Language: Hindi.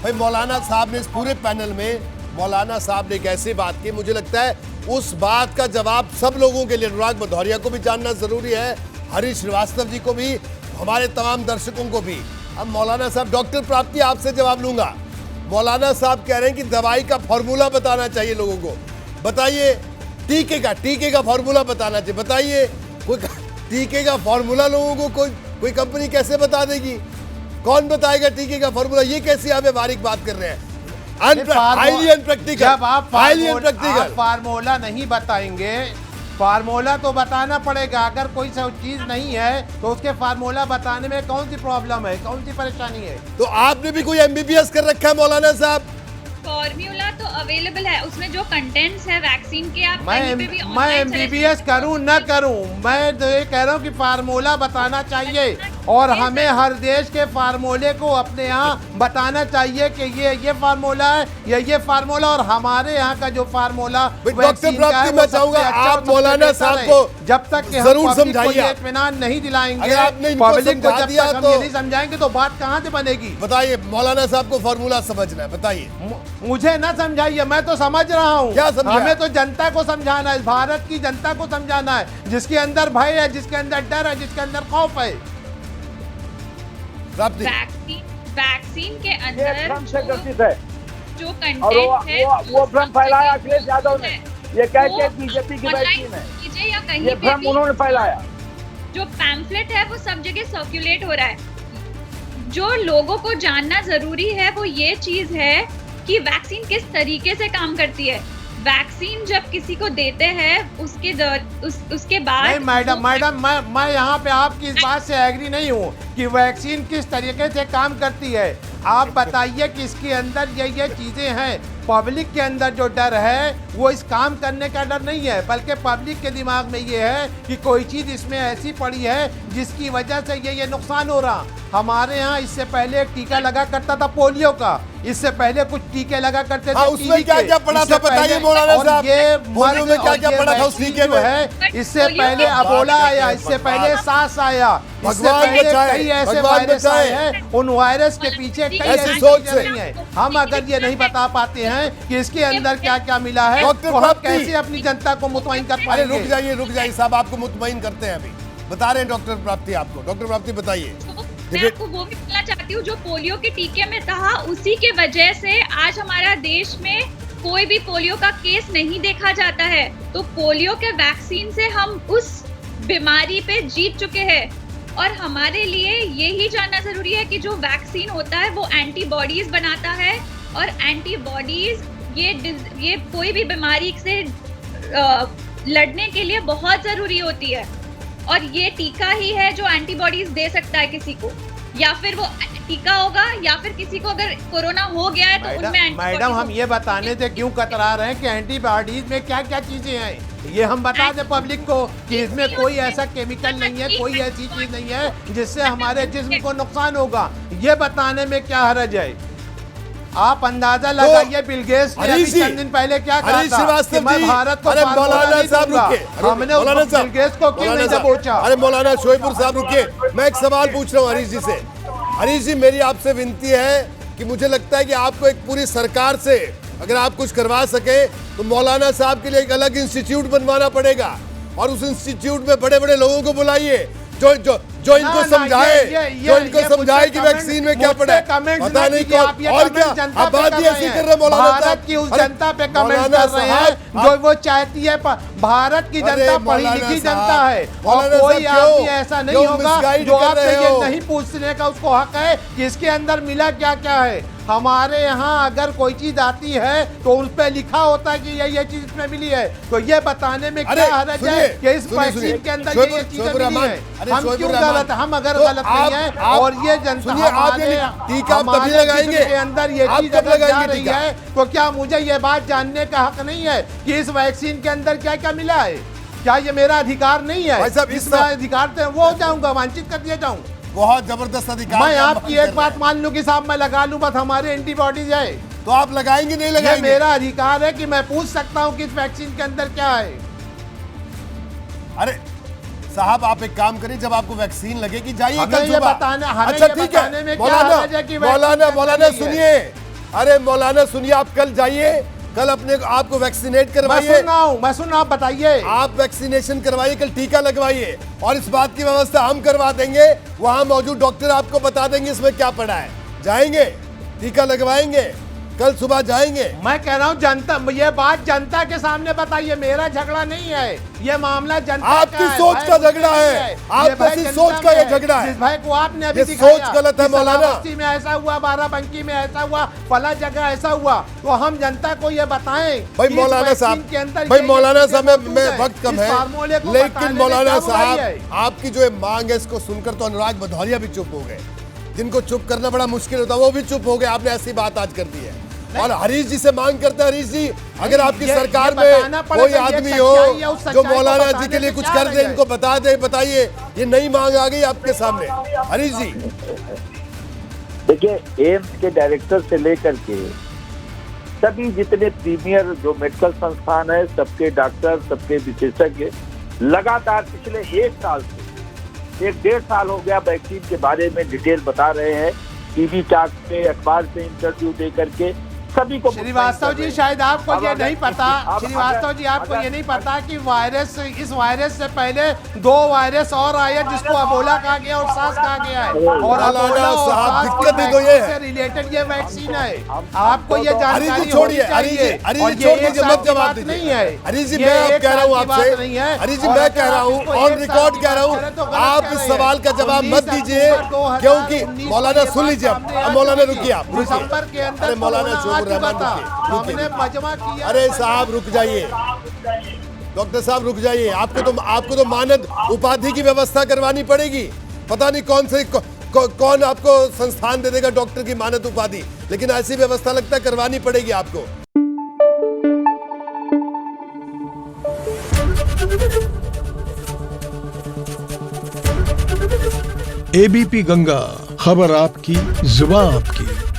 भाई मौलाना साहब ने इस पूरे पैनल में मौलाना साहब ने एक ऐसी बात की, मुझे लगता है उस बात का जवाब सब लोगों के लिए, अनुराग भदौरिया को भी जानना जरूरी है, हरीश श्रीवास्तव जी को भी, हमारे तमाम दर्शकों को भी। अब मौलाना साहब, डॉक्टर प्राप्ति आपसे जवाब लूंगा। मौलाना साहब कह रहे हैं कि दवाई का फॉर्मूला बताना चाहिए लोगों को। बताइए, टीके का फॉर्मूला बताना चाहिए। बताइए, कोई टीके का फॉर्मूला लोगों को कोई कंपनी कैसे बता देगी? कौन बताएगा टीके का फॉर्मूला? ये कैसी आप बारीक बात कर रहे हैं? Highly unpractical. जब आप फार्मूला नहीं बताएंगे, फार्मूला तो बताना पड़ेगा। अगर कोई चीज नहीं है तो उसके फार्मूला बताने में कौन सी प्रॉब्लम है, कौन सी परेशानी है? तो आपने भी कोई एमबीबीएस कर रखा है मौलाना साहब? फॉर्मूला तो अवेलेबल है, उसमें जो कंटेंट्स है वैक्सीन के, आप मैं एमबीबीएस करूं न करूं, मैं तो ये कह रहा हूं कि फार्मूला बताना चाहिए और हमें हर देश के फार्मूले को अपने यहाँ बताना चाहिए कि ये फार्मूला है या ये फार्मूला, और हमारे यहाँ का जो फार्मूला डॉक्टर प्राप्ति, मैं चाहूंगा आप मौलाना साहब को जब तक जरूर समझाइए, इत्मीनान नहीं दिलाएंगे, आपने पब्लिक को जब दिया तक तो नहीं समझाएंगे तो बात कहाँ से बनेगी? बताइए, मौलाना साहब को फॉर्मूला समझना है, बताइए। मुझे ना समझाइए, मैं तो समझ रहा हूँ। क्या समझा? हमें तो जनता को समझाना है, भारत की जनता को समझाना है, जिसके अंदर भय है, जिसके अंदर डर है, जिसके अंदर खौफ है। वैक्सीन के अंदर भ्रम से ग्रसित है जो और कंटेंट है वो भ्रम फैलाया अखिलेश यादव ने। ये कह के बीजेपी की वैक्सीन है, कीजिए या कहीं ये पे भ्रम भी उन्होंने फैलाया। जो पैम्फलेट है वो सब जगह सर्कुलेट हो रहा है। जो लोगों को जानना जरूरी है वो ये चीज है कि वैक्सीन किस तरीके से काम करती है। वैक्सीन जब किसी को देते हैं उसके बाद नहीं मैडम, मैं यहाँ पे आपकी इस बात से एग्री नहीं हूँ कि वैक्सीन किस तरीके से काम करती है। आप बताइए कि इसके अंदर ये चीजें हैं। पब्लिक के अंदर जो डर है वो इस काम करने का डर नहीं है, बल्कि पब्लिक के दिमाग में ये है कि कोई चीज इसमें ऐसी पड़ी है जिसकी वजह से ये नुकसान हो रहा। हमारे यहाँ इससे पहले एक टीका लगा करता था पोलियो का, इससे पहले कुछ टीके लगा करते थे। उसमें क्या क्या पड़ा था बताइए मौलाना साहब? ये पोलियो में क्या क्या पड़ा था उस टीके में? है, इससे पहले अबोला आया, इससे पहले सास आया, इससे पहले कई ऐसे वायरस आए हैं। उन वायरस के पीछे कई ऐसी चीजें नहीं है। हम अगर ये नहीं बता पाते हैं कि इसके अंदर क्या क्या मिला है तो हम कैसे अपनी जनता को मुतमईन कर पाएंगे? रुक जाइए साहब, आपको मुतमईन करते हैं, अभी बता रहे हैं डॉक्टर प्राप्ति आपको। डॉक्टर प्राप्ति बताइए। मैं आपको वो भी बोलना चाहती हूँ, जो पोलियो के टीके में था उसी के वजह से आज हमारा देश में कोई भी पोलियो का केस नहीं देखा जाता है। तो पोलियो के वैक्सीन से हम उस बीमारी पे जीत चुके हैं। और हमारे लिए यही जानना जरूरी है कि जो वैक्सीन होता है वो एंटीबॉडीज बनाता है, और एंटीबॉडीज ये कोई भी बीमारी से लड़ने के लिए बहुत जरूरी होती है। और ये टीका ही है जो एंटीबॉडीज दे सकता है किसी को, या फिर वो टीका होगा या फिर किसी को अगर कोरोना हो गया है तो उनमें मैडम हम ये बताने से क्यों कतरा रहे हैं कि एंटीबॉडीज में क्या क्या चीजें हैं, ये हम बता दें पब्लिक को कि इसमें कोई ऐसा केमिकल नहीं है, कोई ऐसी चीज नहीं है जिससे हमारे जिस्म को नुकसान होगा। ये बताने में क्या हरज है? आप अंदाजा लगाइए बिल गेट्स ने अभी चंद दिन पहले क्या कहा था कि मैं भारत को मौलाना साहब रुकिए, हमने बिल गेट्स को क्यों नहीं दबोचा? अरे मौलाना शोएपुर साहब रुकिए, मैं एक सवाल पूछ रहा हूँ हरीश जी से। हरीश जी, मेरी आपसे विनती है कि मुझे लगता है कि आपको एक पूरी सरकार से अगर आप कुछ करवा सके तो मौलाना साहब के लिए एक अलग इंस्टीट्यूट बनवाना पड़ेगा, और उस इंस्टीट्यूट में बड़े बड़े लोगों को बुलाइए जो इनको समझाए, जो इनको समझाए कि वैक्सीन में क्या पड़ा है। पता नहीं कौन और क्या आप बात ही ऐसी कर रहे हैं मौलाना साहब? भारत की उस जनता पे कमेंट कर रहे हैं जो वो चाहती है। भारत की जनता पढ़ी लिखी जनता है, और कोई आदमी ऐसा नहीं होगा जो आपसे ये नहीं पूछने का उसको हक है कि इसके अंदर मिला क्या क्या है। हमारे यहाँ अगर कोई चीज आती है तो उस पर लिखा होता है कि ये चीज इसमें मिली है, तो ये बताने में क्या हर्ज है कि इस वैक्सीन के अंदर ये चीजें मिली है? हम क्यों गलत? हम अगर गलत नहीं है और ये जनता हमारे के अंदर ये चीज अगर जा रही है तो क्या मुझे ये बात जानने का हक नहीं है कि इस वैक्सीन के अंदर क्या क्या मिला है? क्या ये मेरा अधिकार नहीं है? इस अधिकार से वो जाऊंगा, वांछित कर दिया जाऊंगा। बहुत जबरदस्त अधिकार। मैं आपकी एक बात मान लूं कि साहब मैं लगा लूं, बस हमारे एंटीबॉडीज है तो आप लगाएंगे नहीं लगाएंगे? मेरा अधिकार है कि मैं पूछ सकता हूं कि इस वैक्सीन के अंदर क्या है। अरे साहब, आप एक काम करिए, जब आपको वैक्सीन लगेगी जाइए कल सुबह। अच्छा ठीक है, मौलाना सुनिए, अरे मौलाना सुनिए, आप कल जाइए, कल अपने आपको वैक्सीनेट मैं करवाइए। सुन रहा हूँ, मैं सुन रहा हूँ, बताइए। आप वैक्सीनेशन करवाइए, कल टीका लगवाइए और इस बात की व्यवस्था हम करवा देंगे। वहां मौजूद डॉक्टर आपको बता देंगे इसमें क्या पड़ा है। जाएंगे, टीका लगवाएंगे, कल सुबह जाएंगे। मैं कह रहा हूँ जनता, ये बात जनता के सामने बताइए, मेरा झगड़ा नहीं है, ये मामला जनता आपकी का है, सोच भाई, का झगड़ा है। ये आपकी भाई सोच जनता का में ये है। झगड़ा है। जिस भाई को आपने अभी ये दिखाया सोच गलत है कि मौलाना। सलाबस्ती में ऐसा हुआ, बाराबंकी में ऐसा हुआ, फला जगह ऐसा हुआ, तो हम जनता को ये बताएं भाई कि इस मौलाना वैक्सीन साहब, के अंदर भाई ये मौलाना चीजें साहब मौजूद में है। वक्त कम इस फार्मूले है, को लेकिन बताने में मौलाना क्या बुराई है? साहब आपकी जो ये मांग है इसको सुनकर तो अनुराग भदौरिया भी चुप हो गए। जिनको चुप करना बड़ा मुश्किल होता है वो भी चुप हो गए। आपने ऐसी बात आज कर दी है। और हरीश जी से मांग करते हैं, हरीश जी अगर आपकी सरकार में कोई आदमी हो जो मौलाना जी के लिए कुछ कर दे, इनको बता दे, बताइए। ये नई मांग आ गई आपके सामने, हरीश जी। देखिए, एम्स के डायरेक्टर से लेकर के सभी जितने प्रीमियर जो मेडिकल संस्थान है, सबके डॉक्टर, सबके विशेषज्ञ लगातार पिछले 1 साल से 1-1.5 साल हो गया वैक्सीन के बारे में डिटेल बता रहे हैं। टीवी टॉक पे, अखबार से इंटरव्यू दे करके सभी को। श्रीवास्तव जी, शायद आपको ये नहीं पता, श्रीवास्तव जी आपको ये नहीं पता कि वायरस, इस वायरस से पहले 2 वायरस और आए जिसको अबोला कहा गया और सास कहा गया है। और अबोला और सास दिक्कत ही तो ये है। से रिलेटेड ये वैक्सीन है। आपको ये जानकारी हरीश जी छोड़िए, हरीश जी, हरीश जी छोड़ दीजिए, मत जवाब दीजिए। नहीं है हरीश जी, मैं अब कह रहा हूँ आपसे, हरीश जी मैं कह रहा हूँ, ऑन रिकॉर्ड कह रहा हूँ, आप इस सवाल का जवाब मत दीजिए, क्योंकि मौलाना सुन लीजिए। अब मौलाना रुकिए, आप दिसंबर के अंदर अरे मौलाना शोभर रहमान हमने मजमा किया। अरे साहब रुक जाइए, डॉक्टर साहब रुक जाइए। आपको तो मानद उपाधि की व्यवस्था करवानी पड़ेगी। पता नहीं कौन से कौन आपको संस्थान दे देगा डॉक्टर की मानद उपाधि, लेकिन ऐसी व्यवस्था लगता है करवानी पड़ेगी आपको। एबीपी गंगा, खबर आपकी, जुबान आपकी।